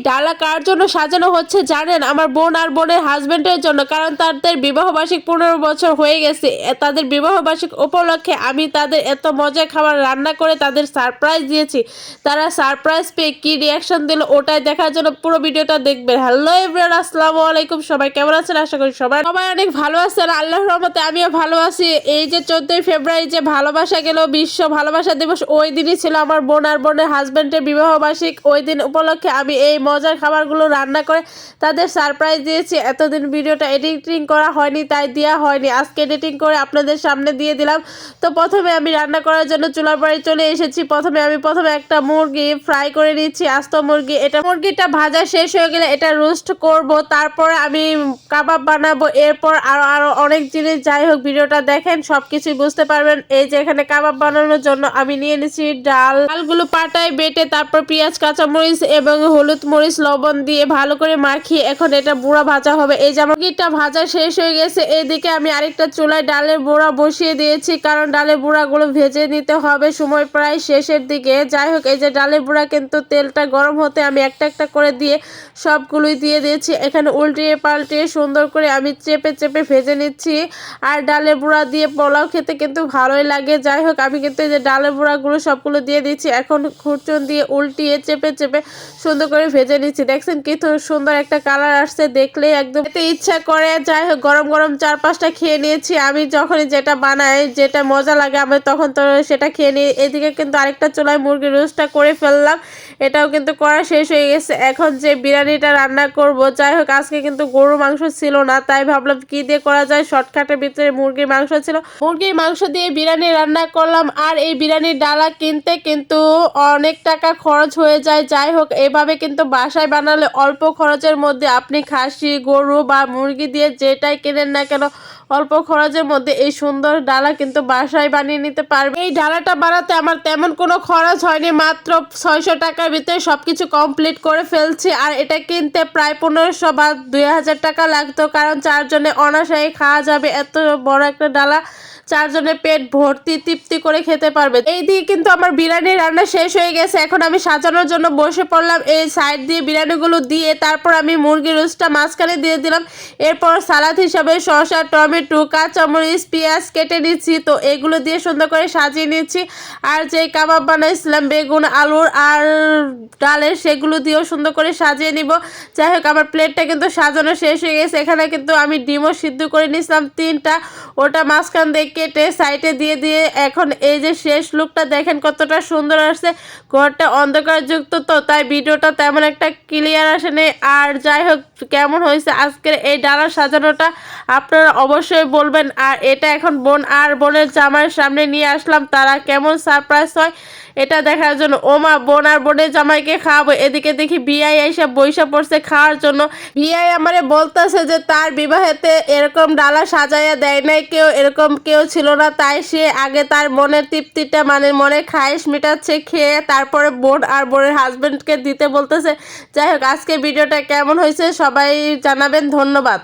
ডালা কার জন্য সাজানো হচ্ছে জানেন? আমার বোন আর বোনের হাজবেন্ডের জন্য, কারণ তাদের বিবাহবার্ষিক 15 বছর হয়ে গেছে। তাদের বিবাহবার্ষিক উপলক্ষে আমি তাদের এত মজার খাবার রান্না করে তাদের সারপ্রাইজ দিয়েছি। তারা সারপ্রাইজ পেয়ে কি রিয়াকশন দিল ওটাই দেখার জন্য পুরো ভিডিওটা দেখবেন। হ্যালো এভরিওয়ান, আসসালামু আলাইকুম। সবাই কেমন আছেন? আশা করি সবাই অনেক ভালো আছেন। আল্লাহর রহমতে আমিও ভালো আছি। এই যে 14 ফেব্রুয়ারি যে ভালোবাসা গেল, বিশ্ব ভালোবাসা দিবস, ওই দিনই ছিল আমার বোন আর বোনের হাজবেন্ডের বিবাহবার্ষিক। ওই দিন উপলক্ষে আমি এই মজার খাবারগুলো রান্না করে তাদের সারপ্রাইজ দিয়েছি। এতদিন ভিডিওটা এডিটিং করা হয়নি, তাই দেওয়া হয়নি। আজকে এডিটিং করে আপনাদের সামনে দিয়ে দিলাম। তো প্রথমে আমি রান্না করার জন্য চুলার বাড়ি চলে এসেছি। প্রথমে একটা মুরগি ফ্রাই করে নিচ্ছি, আস্ত মুরগি। মুরগিটা ভাজা শেষ হয়ে গেলে এটা রোস্ট করব, তারপরে আমি কাবাব বানাবো। এরপর আরো অনেক জিনিস, যাই হোক ভিডিওটা দেখেন সবকিছুই বুঝতে পারবেন। এই যে এখানে কাবাব বানানোর জন্য আমি নিয়ে নিচ্ছি ডালগুলো পাটায় বেটে, তারপর পেঁয়াজ, কাঁচামরিচ এবং হলুদ মরিচ লবণ দিয়ে ভালো করে মাখিয়ে এখন এটা বুড়া ভাজা হবে। এই যে মুরগিটা ভাজা শেষ হয়ে গেছে। এইদিকে আমি আরেকটা চুলায় ডালের বুড়া বসিয়ে দিয়েছি, কারণ ডালের বুড়াগুলো ভেজে নিতে হবে, সময় প্রায় শেষের দিকে। যাই হোক এই যে ডালের বুড়া, কিন্তু তেলটা গরম হতে আমি একটা একটা করে দিয়ে সবগুলোই দিয়ে দিয়েছি। এখানে উল্টিয়ে পাল্টিয়ে সুন্দর করে আমি চেপে চেপে ভেজে নিচ্ছি। আর ডালের বুড়া দিয়ে পোলাও খেতে কিন্তু ভালোই লাগে। যাই হোক আমি কিন্তু এই যে ডালের বুড়াগুলো সবগুলো দিয়ে দিচ্ছি। এখন খুরচুন দিয়ে উল্টিয়ে চেপে চেপে সুন্দর করে ভেজে নিচ্ছি। দেখছেন কি সুন্দর একটা কালার আসছে, দেখলেই একদম এতে ইচ্ছা করে। যাই হোক গরম গরম 4-5টা খেয়ে নিয়েছি। আমি যখনই যেটা বানাই, যেটা মজা লাগে আমি তখন তো সেটা খেয়ে নিই। এদিকে কিন্তু আরেকটা চুলায় মুরগির রোস্টটা করে ফেললাম, এটাও কিন্তু করা শেষ হয়ে গেছে। এখন যে বিরিয়ানিটা রান্না করব, যাই হোক আজকে কিন্তু গরু মাংস ছিল না, তাই ভাবলাম কি দিয়ে করা যায়। শর্টকাটের ভিতরে মুরগির মাংস ছিল, মুরগির মাংস দিয়ে বিরিয়ানি রান্না করলাম। আর এই বিরিয়ানির ডালা কিনতে কিন্তু অনেক টাকা খরচ হয়ে যায়। যাই হোক এভাবে কিন্তু বাসায় বানালে অল্প খরচের মধ্যে আপনি খাসি, গরু বা মুরগি দিয়ে যেটাই কেনেন না কেন, অল্প খরচের মধ্যে এই সুন্দর ডালা কিন্তু বাসায় বানিয়ে নিতে পারবে। এই ডালাটা বানাতে আমার তেমন কোনো খরচ হয়নি, মাত্র 600 টাকার ভিতরে সবকিছু কমপ্লিট করে ফেলছি। আর এটা কিনতে প্রায় 1500 বা 2000 টাকা লাগতো, কারণ 4 জনে অনায়াসে খাওয়া যাবে। এত বড় একটা ডালা 4 জনের পেট ভর্তি তৃপ্তি করে খেতে পারবে। এই দিয়ে কিন্তু আমার বিরিয়ানি রান্না শেষ হয়ে গেছে। এখন আমি সাজানোর জন্য বসে পড়লাম। এই সাইড দিয়ে বিরিয়ানিগুলো দিয়ে তারপর আমি মুরগির রোস্টটা মাঝখানে দিয়ে দিলাম। এরপর সালাদ হিসাবে শসা, টমেটো, কাঁচামরিচ, পেঁয়াজ কেটে নিচ্ছি। তো এগুলো দিয়ে সুন্দর করে সাজিয়ে নিচ্ছি। আর যে কাবাব বানাইছিলাম বেগুন, আলুর আর ডালের, সেগুলো দিয়েও সুন্দর করে সাজিয়ে নিব। যাই হোক আমার প্লেটটা কিন্তু সাজানো শেষ হয়ে গেছে। এখানে কিন্তু আমি ডিমও সিদ্ধ করে নিয়েছিলাম 3টা, ওটা মাঝখান দিয়ে কেটে সাইডে দিয়ে দিয়ে এখন এই যে শেষ লুকটা দেখেন কতটা সুন্দর আসছে। ঘরটা অন্ধকারযুক্ত তো তাই ভিডিওটা তেমন একটা ক্লিয়ার আসেনি। আর যাই হোক কেমন হয়েছে আজকের এই ডালা সাজানোটা আপনারা অবশ্যই বলবেন। আর এটা এখন বোন আর বোনের জামাইয়ের সামনে নিয়ে আসলাম, তারা কেমন সারপ্রাইজ হয় এটা দেখার জন্য। ওমা, বোন আর বোনের জামাইকে খাওয়াবো, এদিকে দেখি বিয়াই এসে বইসা পড়ছে খাওয়ার জন্য। বিয়াই আমারে বলতেছে যে তার বিবাহেতে এরকম ডালা সাজাইয়া দেয় নাই কেউ, এরকম কেউ ছিল না, তাই সে আগে তার মনের তৃপ্তিটা মানে মনের খায়েশ মেটাচ্ছে খেয়ে, তারপরে বোন আর বোনের হাজবেন্ডকে দিতে বলতেছে। যাই হোক আজকে ভিডিওটা কেমন হয়েছে সবাই জানাবেন। ধন্যবাদ।